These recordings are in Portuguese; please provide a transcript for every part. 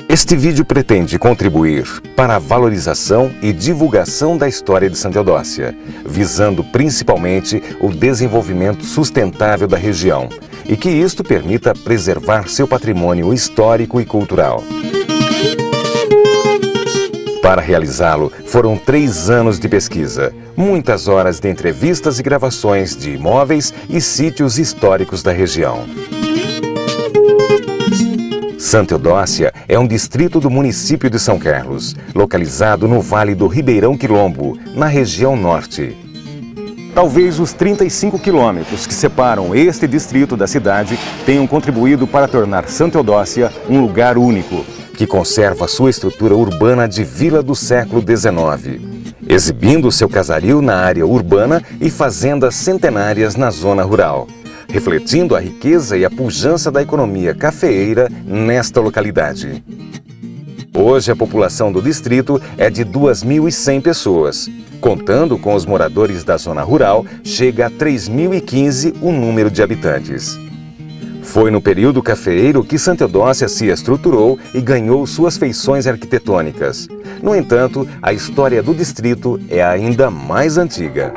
Este vídeo pretende contribuir para a valorização e divulgação da história de Santa Eudócia, visando principalmente o desenvolvimento sustentável da região e que isto permita preservar seu patrimônio histórico e cultural. Para realizá-lo, foram 3 anos de pesquisa, muitas horas de entrevistas e gravações de imóveis e sítios históricos da região. Santa Eudócia é um distrito do município de São Carlos, localizado no Vale do Ribeirão Quilombo, na região norte. Talvez os 35 quilômetros que separam este distrito da cidade tenham contribuído para tornar Santa Eudócia um lugar único, que conserva sua estrutura urbana de vila do século XIX, exibindo seu casario na área urbana e fazendas centenárias na zona rural, refletindo a riqueza e a pujança da economia cafeeira nesta localidade. Hoje a população do distrito é de 2.100 pessoas. Contando com os moradores da zona rural, chega a 3.015 o número de habitantes. Foi no período cafeeiro que Santa Eudócia se estruturou e ganhou suas feições arquitetônicas. No entanto, a história do distrito é ainda mais antiga.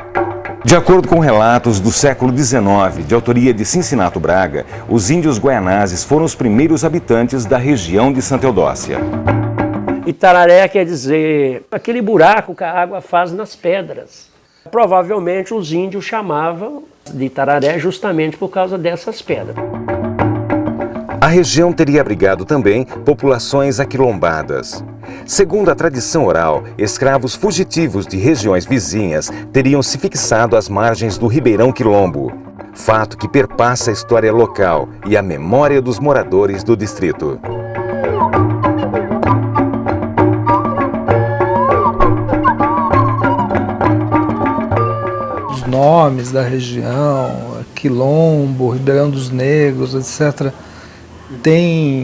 De acordo com relatos do século XIX, de autoria de Cincinato Braga, os índios guaianazes foram os primeiros habitantes da região de Santa Eudócia. Itararé quer dizer aquele buraco que a água faz nas pedras. Provavelmente os índios chamavam de Itararé justamente por causa dessas pedras. A região teria abrigado também populações aquilombadas. Segundo a tradição oral, escravos fugitivos de regiões vizinhas teriam se fixado às margens do Ribeirão Quilombo, fato que perpassa a história local e a memória dos moradores do distrito. Os nomes da região, Quilombo, Ribeirão dos Negros, etc.,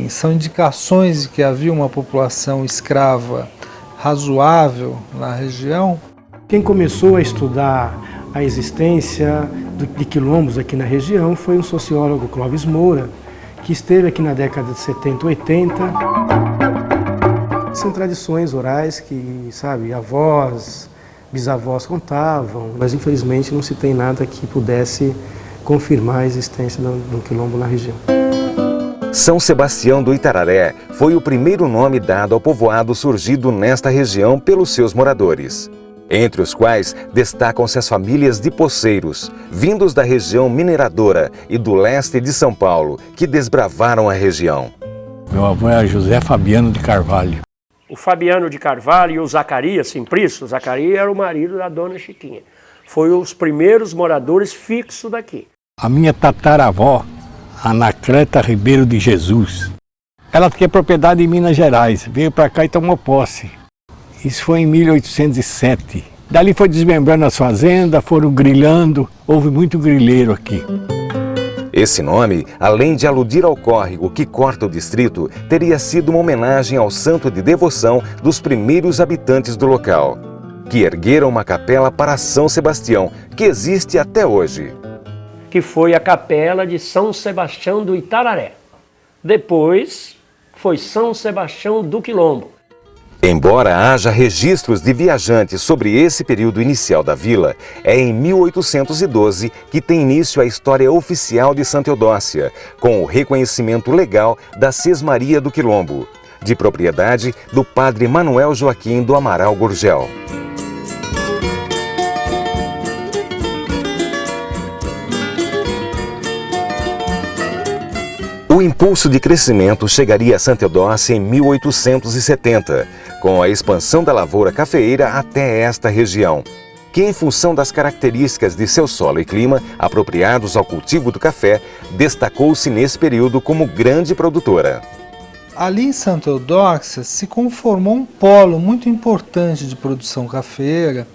são indicações de que havia uma população escrava razoável na região. Quem começou a estudar a existência de quilombos aqui na região foi um sociólogo, Clóvis Moura, que esteve aqui na década de 70, 80. São tradições orais que, sabe, avós, bisavós contavam, mas infelizmente não se tem nada que pudesse confirmar a existência do quilombo na região. São Sebastião do Itararé foi o primeiro nome dado ao povoado surgido nesta região pelos seus moradores, entre os quais destacam-se as famílias de poceiros, vindos da região mineradora e do leste de São Paulo, que desbravaram a região. Meu avô era José Fabiano de Carvalho. O Fabiano de Carvalho e o Zacarias Simplício, o Zacarias era o marido da dona Chiquinha. Foi os primeiros moradores fixos daqui. A minha tataravó, Anacleta Ribeiro de Jesus. Ela tinha propriedade em Minas Gerais, veio para cá e tomou posse. Isso foi em 1807. Dali foi desmembrando as fazendas, foram grilhando, houve muito grileiro aqui. Esse nome, além de aludir ao córrego que corta o distrito, teria sido uma homenagem ao santo de devoção dos primeiros habitantes do local, que ergueram uma capela para São Sebastião, que existe até hoje. Que foi a capela de São Sebastião do Itararé. Depois foi São Sebastião do Quilombo. Embora haja registros de viajantes sobre esse período inicial da vila, é em 1812 que tem início a história oficial de Santa Eudócia, com o reconhecimento legal da Sesmaria do Quilombo, de propriedade do padre Manuel Joaquim do Amaral Gurgel. O impulso de crescimento chegaria a Santa Eudócia em 1870, com a expansão da lavoura cafeeira até esta região, que em função das características de seu solo e clima apropriados ao cultivo do café, destacou-se nesse período como grande produtora. Ali em Santa Eudóxia se conformou um polo muito importante de produção cafeeira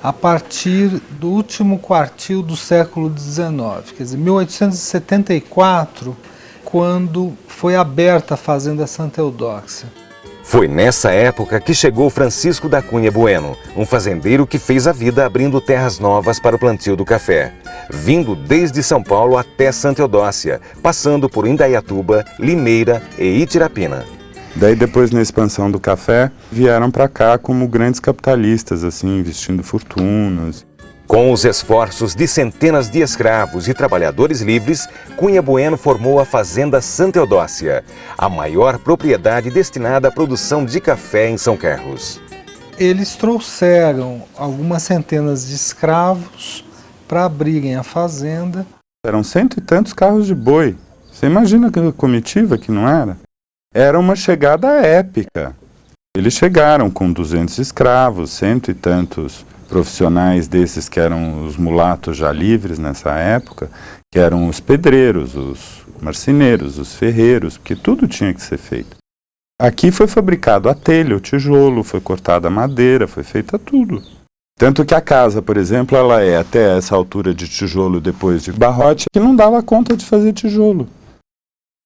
a partir do último quartil do século XIX, quer dizer, 1874, quando foi aberta a Fazenda Santa Eudóxia. Foi nessa época que chegou Francisco da Cunha Bueno, um fazendeiro que fez a vida abrindo terras novas para o plantio do café, vindo desde São Paulo até Santa Eudóxia, passando por Indaiatuba, Limeira e Itirapina. Daí depois, na expansão do café, vieram para cá como grandes capitalistas, assim, investindo fortunas. Com os esforços de centenas de escravos e trabalhadores livres, Cunha Bueno formou a Fazenda Santa Eudóxia, a maior propriedade destinada à produção de café em São Carlos. Eles trouxeram algumas centenas de escravos para abrirem a fazenda. Eram 100 e tantos carros de boi. Você imagina que comitiva que não era? Era uma chegada épica. Eles chegaram com 200 escravos, 100 e tantos profissionais desses que eram os mulatos já livres nessa época, que eram os pedreiros, os marceneiros, os ferreiros, porque tudo tinha que ser feito. Aqui foi fabricado a telha, o tijolo, foi cortada a madeira, foi feita tudo. Tanto que a casa, por exemplo, ela é até essa altura de tijolo depois de barrote, que não dava conta de fazer tijolo.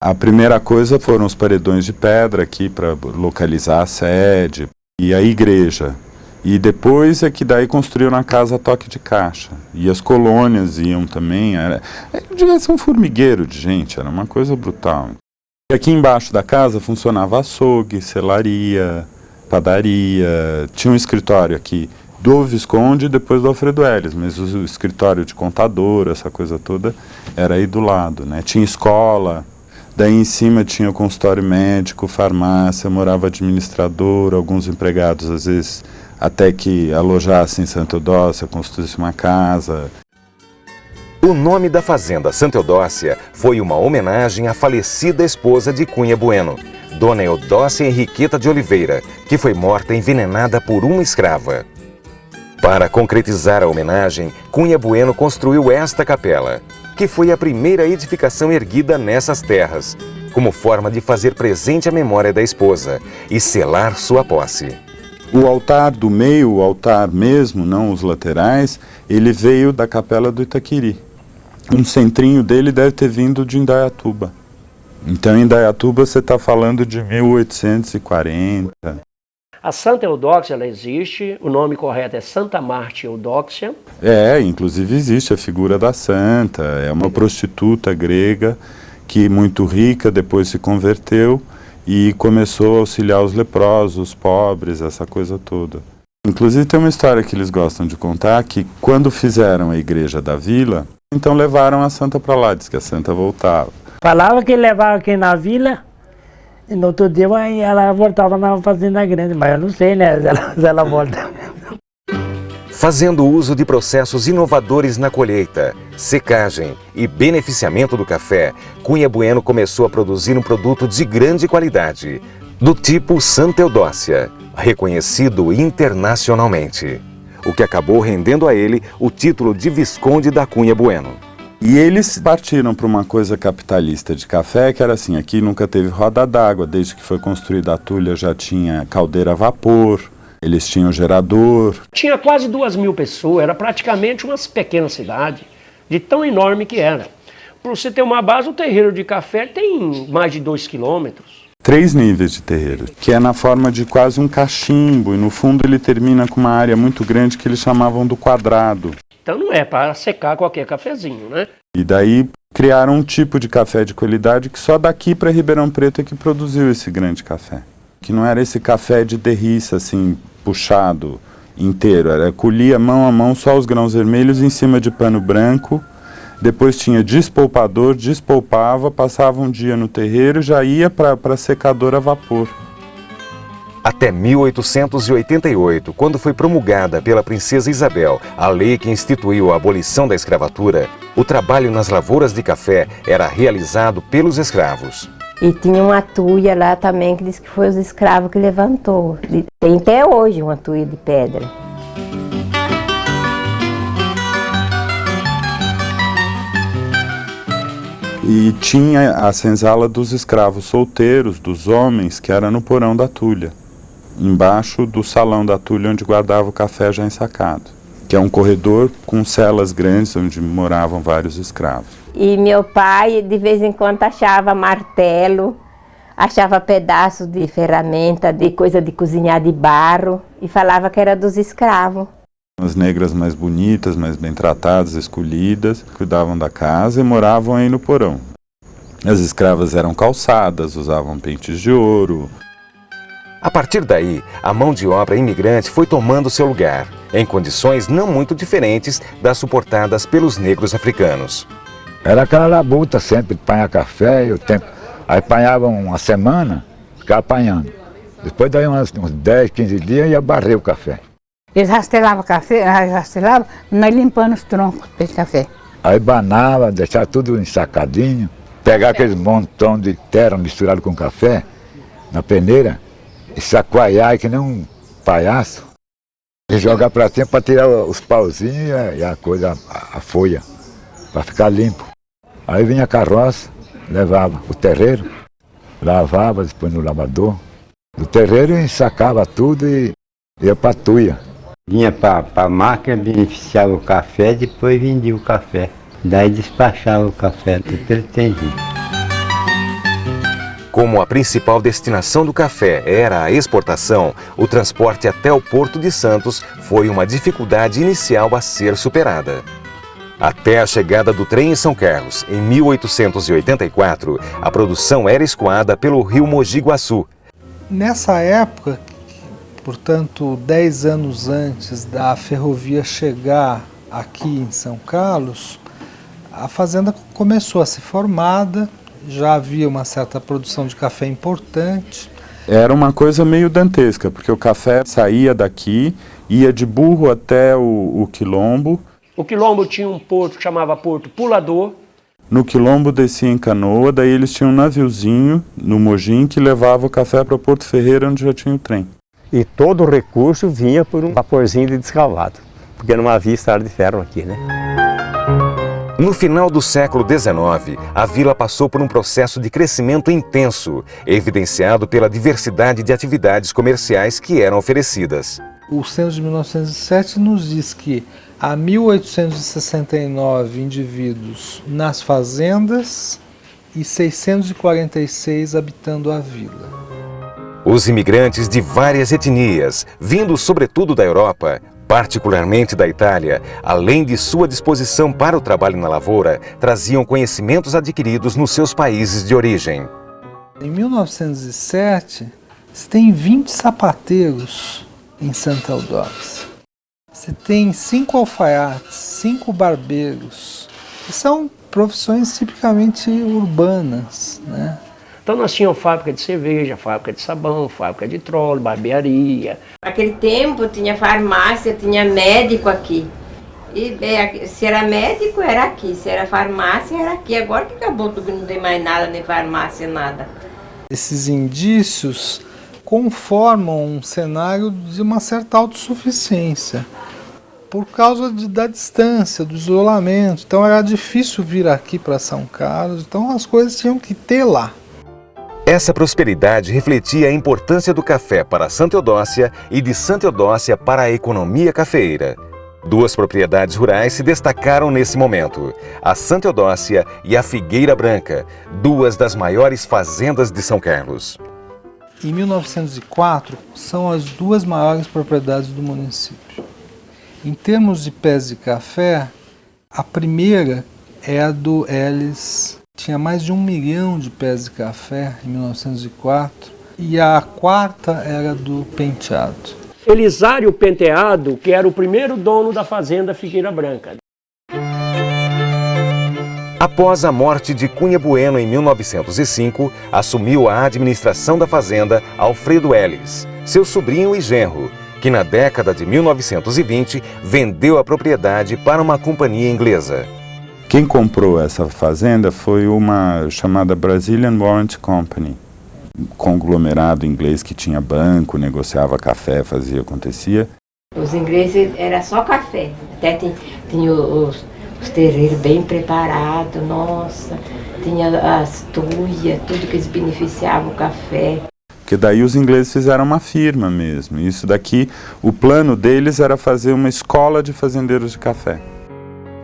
A primeira coisa foram os paredões de pedra aqui para localizar a sede e a igreja. E depois é que daí construíram a casa a toque de caixa. E as colônias iam também. Devia ser um formigueiro de gente, era uma coisa brutal. E aqui embaixo da casa funcionava açougue, selaria, padaria. Tinha um escritório aqui do Visconde e depois do Alfredo Helles, mas o escritório de contador, essa coisa toda, era aí do lado, né? Tinha escola. Daí em cima tinha o consultório médico, farmácia, morava administrador, alguns empregados às vezes até que alojassem em Santa Eudóxia, construísse uma casa. O nome da Fazenda Santa Eudóxia foi uma homenagem à falecida esposa de Cunha Bueno, Dona Eudóxia Henriqueta de Oliveira, que foi morta envenenada por uma escrava. Para concretizar a homenagem, Cunha Bueno construiu esta capela, que foi a primeira edificação erguida nessas terras, como forma de fazer presente a memória da esposa e selar sua posse. O altar do meio, o altar mesmo, não os laterais, ele veio da capela do Itaquiri. Um centrinho dele deve ter vindo de Indaiatuba. Então em Indaiatuba você está falando de 1840. A Santa Eudóxia, ela existe, o nome correto é Santa Marta Eudóxia. Inclusive existe a figura da santa, é uma prostituta grega que muito rica depois se converteu e começou a auxiliar os leprosos, os pobres, essa coisa toda. Inclusive tem uma história que eles gostam de contar, que quando fizeram a igreja da vila, então levaram a santa para lá, diz que a santa voltava. Falava que levaram aqui na vila, e no outro dia ela voltava na fazenda grande, mas eu não sei, né, se ela volta. Fazendo uso de processos inovadores na colheita, secagem e beneficiamento do café, Cunha Bueno começou a produzir um produto de grande qualidade, do tipo Santa Eudóxia, reconhecido internacionalmente, o que acabou rendendo a ele o título de Visconde da Cunha Bueno. E eles partiram para uma coisa capitalista de café, que era assim, aqui nunca teve roda d'água, desde que foi construída a Tulha já tinha caldeira a vapor, eles tinham gerador. Tinha quase 2.000 pessoas, era praticamente uma pequena cidade, de tão enorme que era. Para você ter uma base, o terreiro de café tem mais de 2 quilômetros. 3 níveis de terreiro, que é na forma de quase um cachimbo, e no fundo ele termina com uma área muito grande que eles chamavam do quadrado. Então não é para secar qualquer cafezinho, né? E daí criaram um tipo de café de qualidade que só daqui para Ribeirão Preto é que produziu esse grande café. Que não era esse café de derriça, assim, puxado inteiro. Era colhia mão a mão só os grãos vermelhos em cima de pano branco. Depois tinha despolpador, despolpava, passava um dia no terreiro e já ia para secador a vapor. Até 1888, quando foi promulgada pela princesa Isabel a lei que instituiu a abolição da escravatura, o trabalho nas lavouras de café era realizado pelos escravos. E tinha uma tuia lá também que diz que foi os escravos que levantou. Tem até hoje uma tuia de pedra. E tinha a senzala dos escravos solteiros, dos homens, que era no porão da Tulha, embaixo do salão da Tulha, onde guardava o café já ensacado, que é um corredor com celas grandes onde moravam vários escravos. E meu pai, de vez em quando, achava martelo, achava pedaços de ferramenta, de coisa de cozinhar de barro, e falava que era dos escravos. As negras mais bonitas, mais bem tratadas, escolhidas, cuidavam da casa e moravam aí no porão. As escravas eram calçadas, usavam pentes de ouro. A partir daí, a mão de obra imigrante foi tomando seu lugar, em condições não muito diferentes das suportadas pelos negros africanos. Era aquela labuta sempre de apanhar café, e o tempo. Aí apanhava uma semana, ficava apanhando. Depois daí uns 10, 15 dias ia barrer o café. Eles rastelavam café, nós limpando os troncos desse café. Aí banava, deixava tudo ensacadinho, pegava aqueles montão de terra misturado com café na peneira e sacoalhar que nem um palhaço. E jogar para cima para tirar os pauzinhos e a coisa, a folha, para ficar limpo. Aí vinha a carroça, levava o terreiro, lavava, depois no lavador. Do terreiro ensacava tudo e ia para a tuia. Vinha para a máquina, beneficiava o café, depois vendia o café. Daí despachava o café, tudo pelo Tengi. Como a principal destinação do café era a exportação, o transporte até o Porto de Santos foi uma dificuldade inicial a ser superada. Até a chegada do trem em São Carlos, em 1884, a produção era escoada pelo rio Mogi Guaçu. Nessa época, portanto, 10 anos antes da ferrovia chegar aqui em São Carlos, a fazenda começou a ser formada, já havia uma certa produção de café importante. Era uma coisa meio dantesca, porque o café saía daqui, ia de burro até o Quilombo. O Quilombo tinha um porto que chamava Porto Pulador. No Quilombo descia em canoa, daí eles tinham um naviozinho no Mogi que levava o café para Porto Ferreira, onde já tinha o trem. E todo o recurso vinha por um vaporzinho de descalvado, porque não havia estrada de ferro aqui, né? No final do século XIX, a vila passou por um processo de crescimento intenso, evidenciado pela diversidade de atividades comerciais que eram oferecidas. O censo de 1907 nos diz que há 1.869 indivíduos nas fazendas e 646 habitando a vila. Os imigrantes de várias etnias, vindos sobretudo da Europa, particularmente da Itália, além de sua disposição para o trabalho na lavoura, traziam conhecimentos adquiridos nos seus países de origem. Em 1907, você tem 20 sapateiros em Santa Eudóxia. Você tem 5 alfaiates, 5 barbeiros, que são profissões tipicamente urbanas, né? Então nós tínhamos fábrica de cerveja, fábrica de sabão, fábrica de trole, barbearia. Naquele tempo tinha farmácia, tinha médico aqui. E se era médico, era aqui. Se era farmácia, era aqui. Agora que acabou tudo, não tem mais nada, nem farmácia, nada. Esses indícios conformam um cenário de uma certa autossuficiência, por causa da distância, do isolamento. Então era difícil vir aqui para São Carlos, então as coisas tinham que ter lá. Essa prosperidade refletia a importância do café para Santa Eudócia e de Santa Eudócia para a economia cafeeira. Duas propriedades rurais se destacaram nesse momento, a Santa Eudócia e a Figueira Branca, duas das maiores fazendas de São Carlos. Em 1904, são as duas maiores propriedades do município. Em termos de pés de café, a primeira é a do Elis. Tinha mais de 1 milhão de pés de café em 1904, e a quarta era do Penteado. Elisário Penteado, que era o primeiro dono da fazenda Figueira Branca. Após a morte de Cunha Bueno em 1905, assumiu a administração da fazenda Alfredo Elis, seu sobrinho e genro, que na década de 1920 vendeu a propriedade para uma companhia inglesa. Quem comprou essa fazenda foi uma chamada Brazilian Warrant Company, um conglomerado inglês que tinha banco, negociava café, fazia, acontecia. Os ingleses era só café, até tinha os terreiros bem preparados, nossa, tinha as tuias, tudo que eles beneficiavam o café. Porque daí os ingleses fizeram uma firma mesmo. Isso daqui, o plano deles era fazer uma escola de fazendeiros de café.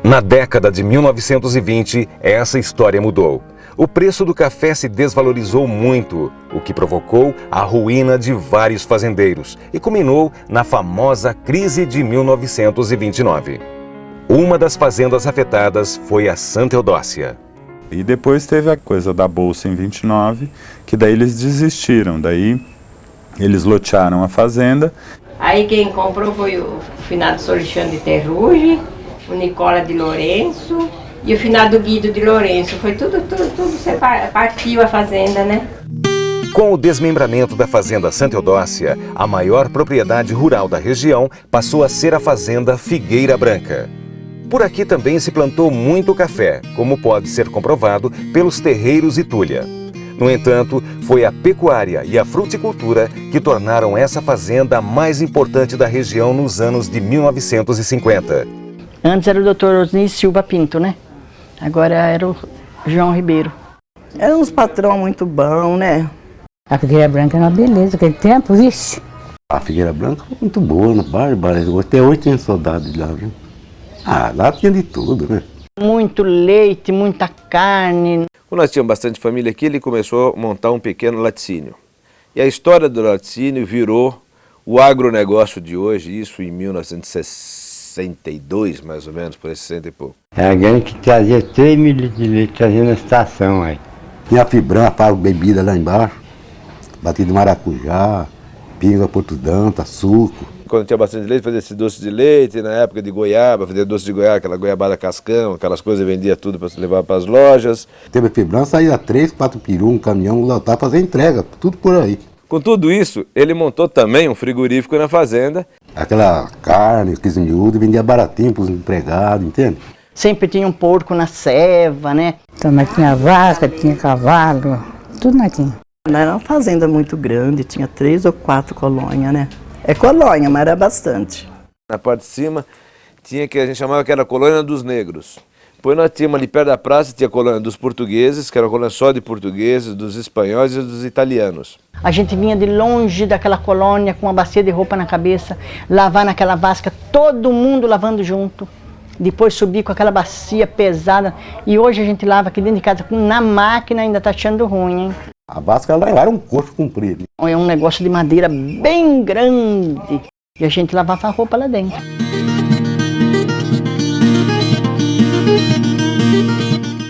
Na década de 1920, essa história mudou. O preço do café se desvalorizou muito, o que provocou a ruína de vários fazendeiros e culminou na famosa crise de 1929. Uma das fazendas afetadas foi a Santa Eudócia. E depois teve a coisa da Bolsa em 29, que daí eles desistiram, daí eles lotearam a fazenda. Aí quem comprou foi o finado Solichano de Terruge, o Nicola de Lourenço e o finado Guido de Lourenço. Foi tudo partiu a fazenda, né? Com o desmembramento da Fazenda Santa Eudócia, a maior propriedade rural da região passou a ser a Fazenda Figueira Branca. Por aqui também se plantou muito café, como pode ser comprovado pelos terreiros e tulha. No entanto, foi a pecuária e a fruticultura que tornaram essa fazenda a mais importante da região nos anos de 1950. Antes era o Dr. Osni Silva Pinto, né? Agora era o João Ribeiro. Eram uns patrão muito bons, né? A Figueira Branca era uma beleza, aquele tempo, vixe. A Figueira Branca foi muito boa, bárbara. Até hoje tem saudade lá, viu? Ah, lá tinha de tudo, né? Muito leite, muita carne. Quando nós tínhamos bastante família aqui, ele começou a montar um pequeno laticínio. E a história do laticínio virou o agronegócio de hoje, isso em 1962, mais ou menos, por 60 e pouco. Era alguém que trazia 3 mil litros de leite, trazia na estação aí. Tinha a Fibran, para bebida lá embaixo, batido de maracujá, pinga portudanta, suco. Quando tinha bastante leite, fazia esse doce de leite, na época de goiaba, fazia doce de goiaba, aquela goiabada cascão, aquelas coisas, vendia tudo para levar para as lojas. Teve a Fibran, saía 3, 4 perus, um caminhão, lotar, fazer entrega, tudo por aí. Com tudo isso, ele montou também um frigorífico na fazenda. Aquela carne, aqueles miúdos, vendia baratinho para os empregados, entende? Sempre tinha um porco na ceva, né? Então nós tinha vaca, tinha cavalo, tudo nós tinha. Era uma fazenda muito grande, tinha 3 ou 4 colônias, né? É colônia, mas era bastante. Na parte de cima tinha que a gente chamava que era a colônia dos negros. Depois nós tínhamos ali perto da praça, tinha a colônia dos portugueses, que era uma colônia só de portugueses, dos espanhóis e dos italianos. A gente vinha de longe daquela colônia com uma bacia de roupa na cabeça, lavar naquela vasca, todo mundo lavando junto. Depois subir com aquela bacia pesada. E hoje a gente lava aqui dentro de casa, na máquina ainda tá achando ruim, hein? A vasca lá era um coxo comprido. É um negócio de madeira bem grande. E a gente lavava a roupa lá dentro.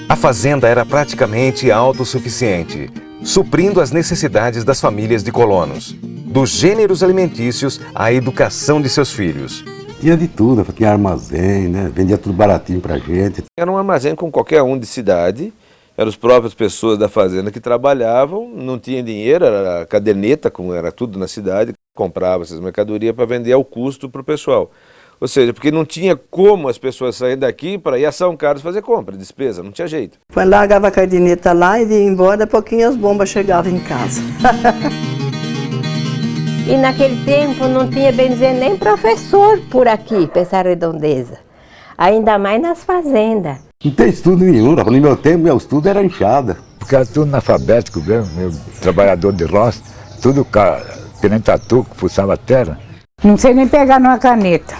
A fazenda era praticamente autossuficiente, suprindo as necessidades das famílias de colonos, dos gêneros alimentícios à educação de seus filhos. Tinha de tudo, tinha armazém, né? Vendia tudo baratinho pra gente. Era um armazém com qualquer um de cidade, eram as próprias pessoas da fazenda que trabalhavam, não tinha dinheiro, era a caderneta, como era tudo na cidade, comprava essas mercadorias para vender ao custo para o pessoal. Ou seja, porque não tinha como as pessoas saírem daqui para ir a São Carlos fazer compra, despesa, não tinha jeito. Foi lá, largava a caderneta lá e ia embora, a pouquinho as bombas chegavam em casa. E naquele tempo não tinha, bem dizer, nem professor por aqui, para essa redondeza. Ainda mais nas fazendas. Não tem estudo nenhum, no meu tempo meu estudo era enxada. Porque era tudo analfabético mesmo, meu trabalhador de roça, tudo que nem tatu, que fuçava a terra. Não sei nem pegar numa caneta.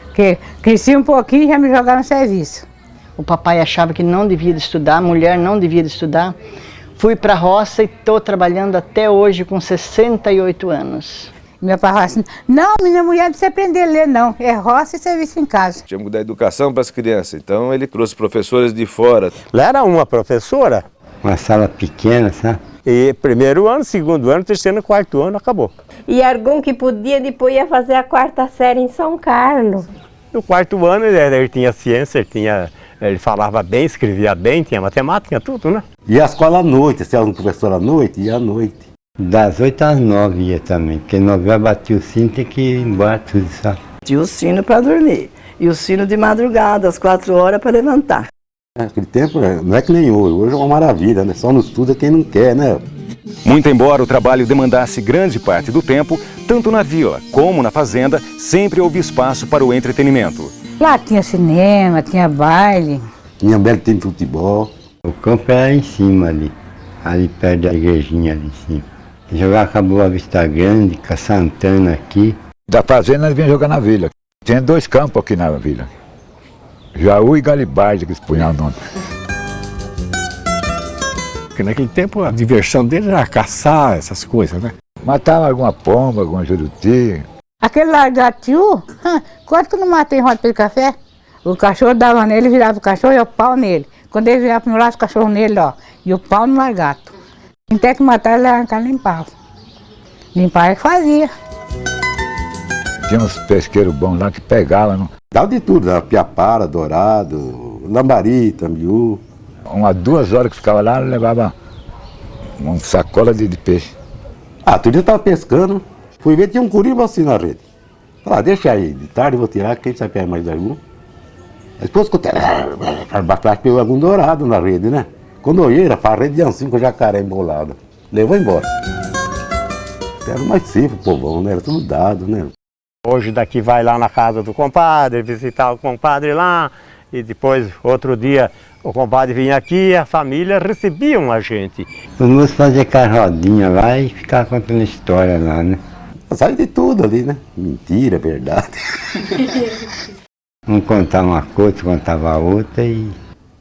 Porque cresci um pouquinho e já me jogaram no serviço. O papai achava que não devia estudar, a mulher não devia estudar. Fui para a roça e estou trabalhando até hoje com 68 anos. Meu pai falava assim, não, minha mulher não precisa aprender a ler não, é roça e serviço em casa. Tínhamos que dar educação para as crianças, então ele trouxe professores de fora. Lá era uma professora. Uma sala pequena, sabe? E primeiro ano, segundo ano, terceiro, quarto ano, acabou. E algum que podia, depois ia fazer a 4ª série em São Carlos. No quarto ano ele tinha ciência, ele falava bem, escrevia bem, tinha matemática, tinha tudo, né? E a escola à noite, se era um professor à noite, ia à noite. Das 8 às 9 ia também, porque 9 horas batia o sino, tem que ir embora tudo, sabe? Tinha o sino para dormir e o sino de madrugada, às 4 horas para levantar. Naquele tempo não é que nem hoje é uma maravilha, né? Só não estuda quem não quer, né? Muito embora o trabalho demandasse grande parte do tempo, tanto na vila como na fazenda, sempre houve espaço para o entretenimento. Lá tinha cinema, tinha baile. Tinha belo tempo de futebol. O campo era em cima ali perto da igrejinha ali em cima. Jogar com a Boa Vista Grande, com a Santana aqui. Da fazenda nós vinha jogar na vila. Tinha 2 campos aqui na vila. Jaú e Galibardi, que se punham o nome. Porque naquele tempo a diversão dele era caçar essas coisas, né? Matava alguma pomba, alguma juruti. Aquele largatiu, quanto que eu não matei em roda de café? O cachorro dava nele, virava o cachorro e o pau nele. Quando ele virava para o meu lado, o cachorro nele, ó, e o pau no largato. Até que matar, ele arrancava e limpava. Limpar é que fazia. Tinha uns pesqueiros bons lá que pegavam. Não? Dava de tudo, dava piapara, dourado, lambari, tambiú. Umas 2 horas que ficava lá, levava uma sacola de peixe. Outro dia eu estava pescando, fui ver, tinha um curimbo assim na rede. Falei, deixa aí, de tarde eu vou tirar, quem sabe pegar mais algum. Depois escutei, pegou algum dourado na rede, né? Quando eu olhei, era a rede de ancinho com jacaré embolada. Levou embora. Era mais simples, povão, né? Era tudo dado, né? Hoje daqui vai lá na casa do compadre, visitar o compadre lá, e depois, outro dia, o compadre vinha aqui e a família recebiam a gente. Os moços faziam carrodinha lá e ficavam contando história lá, né? Sai de tudo ali, né? Mentira, verdade. Um contava uma coisa, outro contava outra e...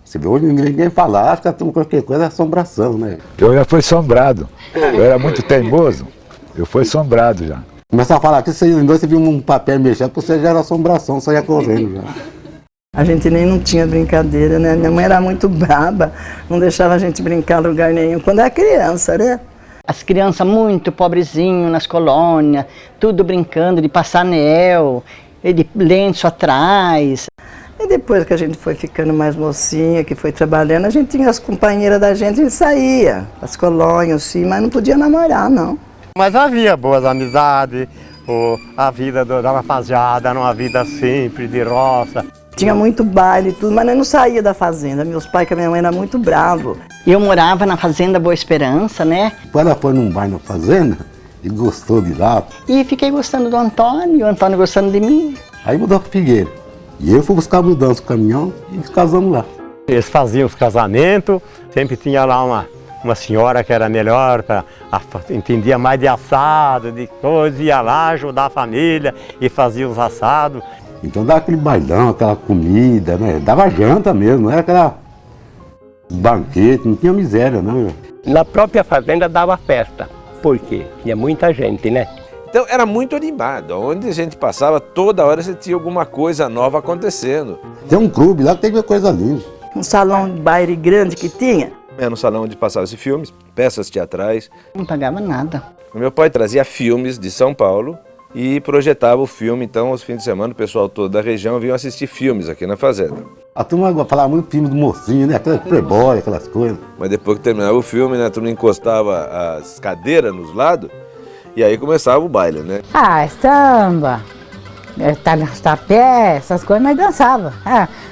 Você vê hoje ninguém falar, acho que qualquer coisa é assombração, né? Eu já fui assombrado. Eu era muito teimoso. Eu fui assombrado já. Começava a falar que você viu um papel mexendo, você já era assombração, saia correndo já. A gente nem não tinha brincadeira, né? Minha mãe era muito braba, não deixava a gente brincar em lugar nenhum, quando era criança, né? As crianças muito pobrezinhas nas colônias, tudo brincando de passar anel, e de lenço atrás. E depois que a gente foi ficando mais mocinha, que foi trabalhando, a gente tinha as companheiras da gente, a gente saía, as colônias, sim, mas não podia namorar, não. Mas havia boas amizades, a vida da rapaziada era uma vida simples, de roça. Tinha muito baile e tudo, mas nós não saía da fazenda. Meus pais e a minha mãe eram muito bravos. Eu morava na fazenda Boa Esperança, né? Quando ela foi num baile na fazenda, ele gostou de lá. E fiquei gostando do Antônio, e o Antônio gostando de mim. Aí mudou para Figueira. E eu fui buscar mudança com o caminhão e casamos lá. Eles faziam os casamentos, sempre tinha lá uma senhora que era melhor, entendia mais de assado, de coisa, ia lá ajudar a família e fazia os assados. Então dava aquele bailão, aquela comida, né? Dava janta mesmo, não era aquela banquete, não tinha miséria, não. Na própria fazenda dava festa. Por quê? Tinha muita gente, né? Então era muito animado, onde a gente passava, toda hora você tinha alguma coisa nova acontecendo. Tem um clube lá que tem coisa linda. Um salão de baile grande que tinha. Era um salão onde passavam-se filmes, peças teatrais. Não pagava nada. O meu pai trazia filmes de São Paulo e projetava o filme, então aos fins de semana o pessoal todo da região vinha assistir filmes aqui na fazenda. A turma falava muito filme do mocinho, né? Aquelas playboy, aquelas coisas. Mas depois que terminava o filme, né, a turma encostava as cadeiras nos lados e aí começava o baile, né? Samba, tapé, essas coisas, nós dançava.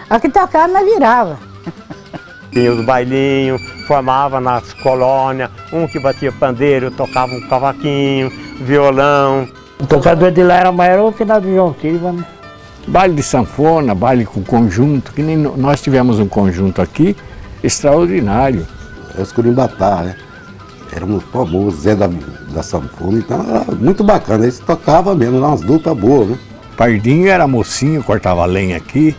Aqui tocava, nós virava. Tinha os bailinhos, formava nas colônias, um que batia pandeiro, tocava um cavaquinho, violão. O tocador de lá era maior o final do João Silva, né? Baile de sanfona, baile com conjunto, que nem nós tivemos um conjunto aqui extraordinário. Era os Curimbatá, né? Éramos famosos, Zé da sanfona, então era muito bacana. Eles tocavam mesmo, umas duplas boas, né? Pardinho era mocinho, cortava lenha aqui,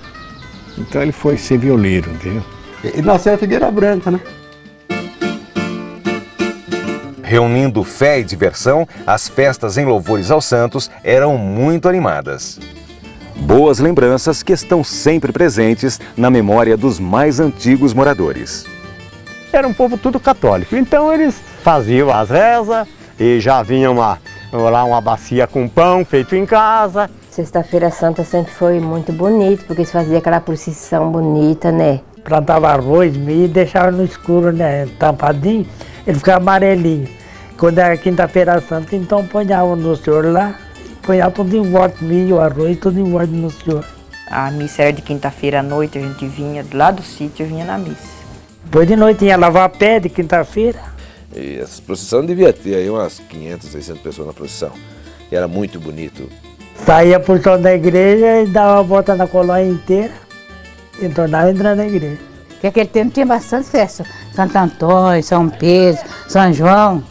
então ele foi ser violeiro, entendeu? Ele nasceu em Figueira Branca, né? Reunindo fé e diversão, as festas em louvores aos santos eram muito animadas. Boas lembranças que estão sempre presentes na memória dos mais antigos moradores. Era um povo tudo católico, então eles faziam as rezas e já vinha uma bacia com pão feito em casa. Sexta-feira Santa sempre foi muito bonito, porque se fazia aquela procissão bonita, né? Plantava arroz, milho e deixava no escuro, né? Tampadinho, ele ficava amarelinho. Quando era quinta-feira santa, então ponhava no senhor lá, ponhava tudo em volta, milho, arroz, tudo em volta no senhor. A missa era de quinta-feira à noite, a gente vinha do lado do sítio, vinha na missa. Depois de noite ia lavar a pé de quinta-feira. E essa procissão devia ter aí umas 500, 600 pessoas na procissão. E era muito bonito. Saía por toda a igreja e dava a volta na colônia inteira e tornava a entrar na igreja. Porque aquele tempo tinha bastante festa. Santo Antônio, São Pedro, São João.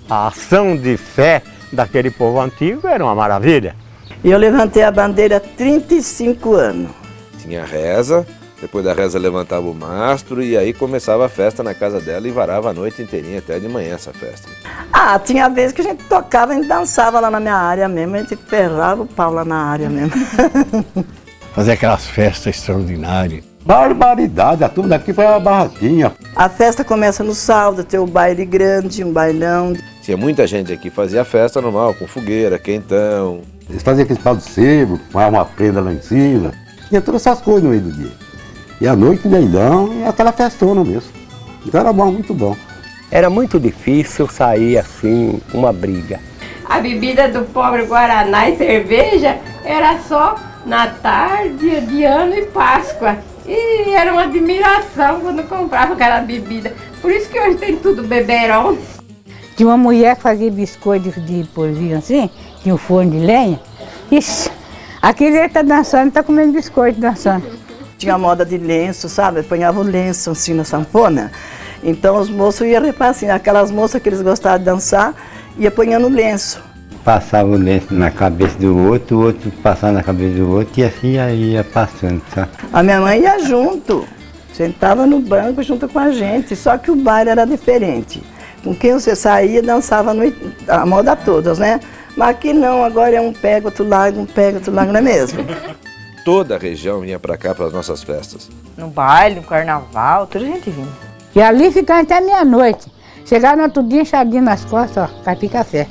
A ação de fé daquele povo antigo era uma maravilha. E eu levantei a bandeira há 35 anos. Tinha reza, depois da reza levantava o mastro e aí começava a festa na casa dela e varava a noite inteirinha, até de manhã essa festa. Ah, tinha vezes que a gente tocava, a gente dançava lá na minha área mesmo, a gente ferrava o pau lá na área mesmo. Fazer aquelas festas extraordinárias. Barbaridade, a turma daqui foi uma barraquinha. A festa começa no sábado, tem o baile grande, um bailão. Tinha muita gente aqui que fazia festa normal, com fogueira, quentão. Eles faziam aquele pau de sebo, põavam uma prenda lá em cima. Tinha todas essas coisas no meio do dia. E à noite, leilão, e aquela festona mesmo. Então era bom, muito bom. Era muito difícil sair assim, uma briga. A bebida do pobre Guaraná e cerveja era só Natal, dia de ano e Páscoa. E era uma admiração quando comprava aquela bebida. Por isso que hoje tem tudo beberão. Tinha uma mulher que fazia biscoito de polvilho assim, tinha um forno de lenha. Ixi, aquele ele tá dançando, tá comendo biscoito dançando. Tinha a moda de lenço, sabe? Apanhava o lenço assim na sanfona. Então os moços iam reparar assim, aquelas moças que eles gostavam de dançar, ia apanhando o lenço. Passava o lenço na cabeça do outro passava na cabeça do outro e assim ia passando, sabe? A minha mãe ia junto, sentava no banco junto com a gente, só que o baile era diferente. Com quem você saía, dançava a moda todas, né? Mas aqui não, agora é um pega, outro larga, não é mesmo? Toda a região vinha para cá para as nossas festas. No baile, no carnaval, toda a gente vinha. E ali ficava até meia-noite. Chegava no outro dia, enxadinho nas costas, ó, caipir café.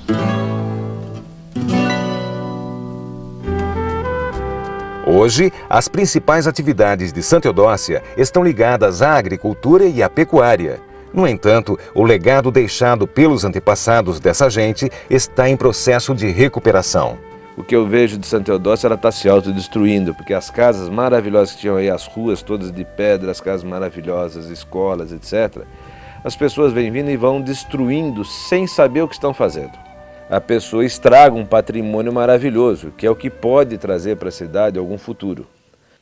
Hoje, as principais atividades de Santa Eudócia estão ligadas à agricultura e à pecuária. No entanto, o legado deixado pelos antepassados dessa gente está em processo de recuperação. O que eu vejo de Santa Eudócia, ela está se autodestruindo, porque as casas maravilhosas que tinham aí, as ruas todas de pedra, as casas maravilhosas, escolas, etc., as pessoas vêm vindo e vão destruindo sem saber o que estão fazendo. A pessoa estraga um patrimônio maravilhoso, que é o que pode trazer para a cidade algum futuro.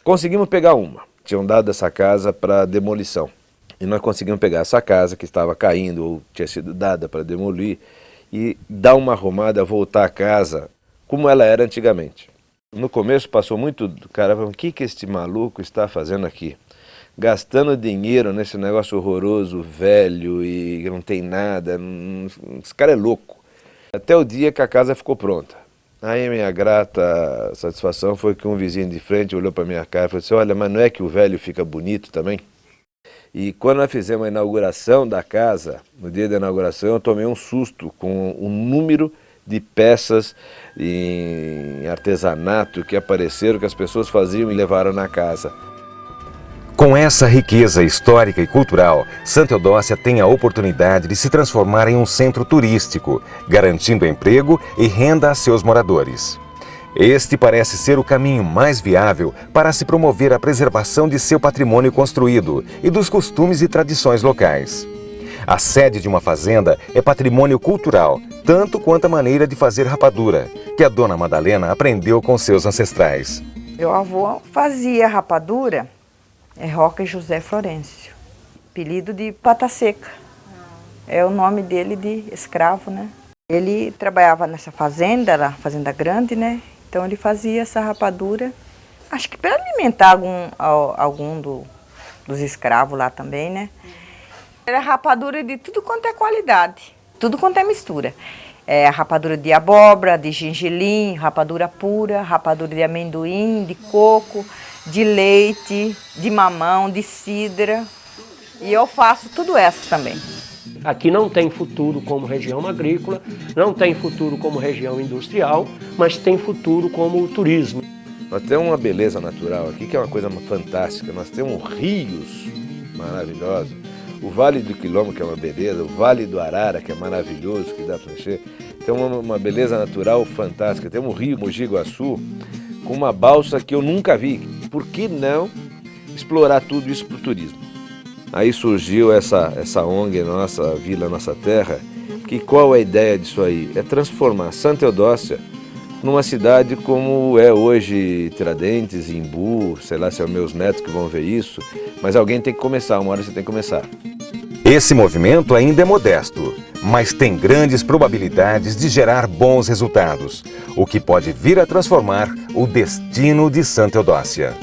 Conseguimos pegar uma. Tinham dado essa casa para demolição. E nós conseguimos pegar essa casa que estava caindo ou tinha sido dada para demolir e dar uma arrumada, voltar a casa como ela era antigamente. No começo passou muito, o cara falou, o que este maluco está fazendo aqui? Gastando dinheiro nesse negócio horroroso, velho e não tem nada, esse cara é louco. Até o dia que a casa ficou pronta. Aí a minha grata satisfação foi que um vizinho de frente olhou para minha cara e falou assim, olha, mas não é que o velho fica bonito também? E quando nós fizemos a inauguração da casa, no dia da inauguração, eu tomei um susto com o número de peças em artesanato que apareceram, que as pessoas faziam e levaram na casa. Com essa riqueza histórica e cultural, Santa Eudócia tem a oportunidade de se transformar em um centro turístico, garantindo emprego e renda a seus moradores. Este parece ser o caminho mais viável para se promover a preservação de seu patrimônio construído e dos costumes e tradições locais. A sede de uma fazenda é patrimônio cultural, tanto quanto a maneira de fazer rapadura, que a dona Madalena aprendeu com seus ancestrais. Meu avô fazia rapadura, é Roca José Florencio, apelido de Pata Seca. É o nome dele de escravo, né? Ele trabalhava nessa fazenda, era fazenda grande, né? Então ele fazia essa rapadura, acho que para alimentar algum dos escravos lá também, né? Era rapadura de tudo quanto é qualidade, tudo quanto é mistura. É rapadura de abóbora, de gengelim, rapadura pura, rapadura de amendoim, de coco, de leite, de mamão, de cidra. E eu faço tudo isso também. Aqui não tem futuro como região agrícola, não tem futuro como região industrial, mas tem futuro como turismo. Nós temos uma beleza natural aqui que é uma coisa fantástica. Nós temos rios maravilhosos. O Vale do Quilombo, que é uma beleza, o Vale do Arara, que é maravilhoso, que dá para encher. Tem uma beleza natural fantástica. Tem um rio Mogi Guaçu com uma balsa que eu nunca vi. Por que não explorar tudo isso para o turismo? Aí surgiu essa ONG nossa, Vila Nossa Terra, que qual é a ideia disso aí? É transformar Santa Eudócia numa cidade como é hoje Tiradentes, Imbu, sei lá se é os meus netos que vão ver isso, mas alguém tem que começar, uma hora você tem que começar. Esse movimento ainda é modesto, mas tem grandes probabilidades de gerar bons resultados, o que pode vir a transformar o destino de Santa Eudócia.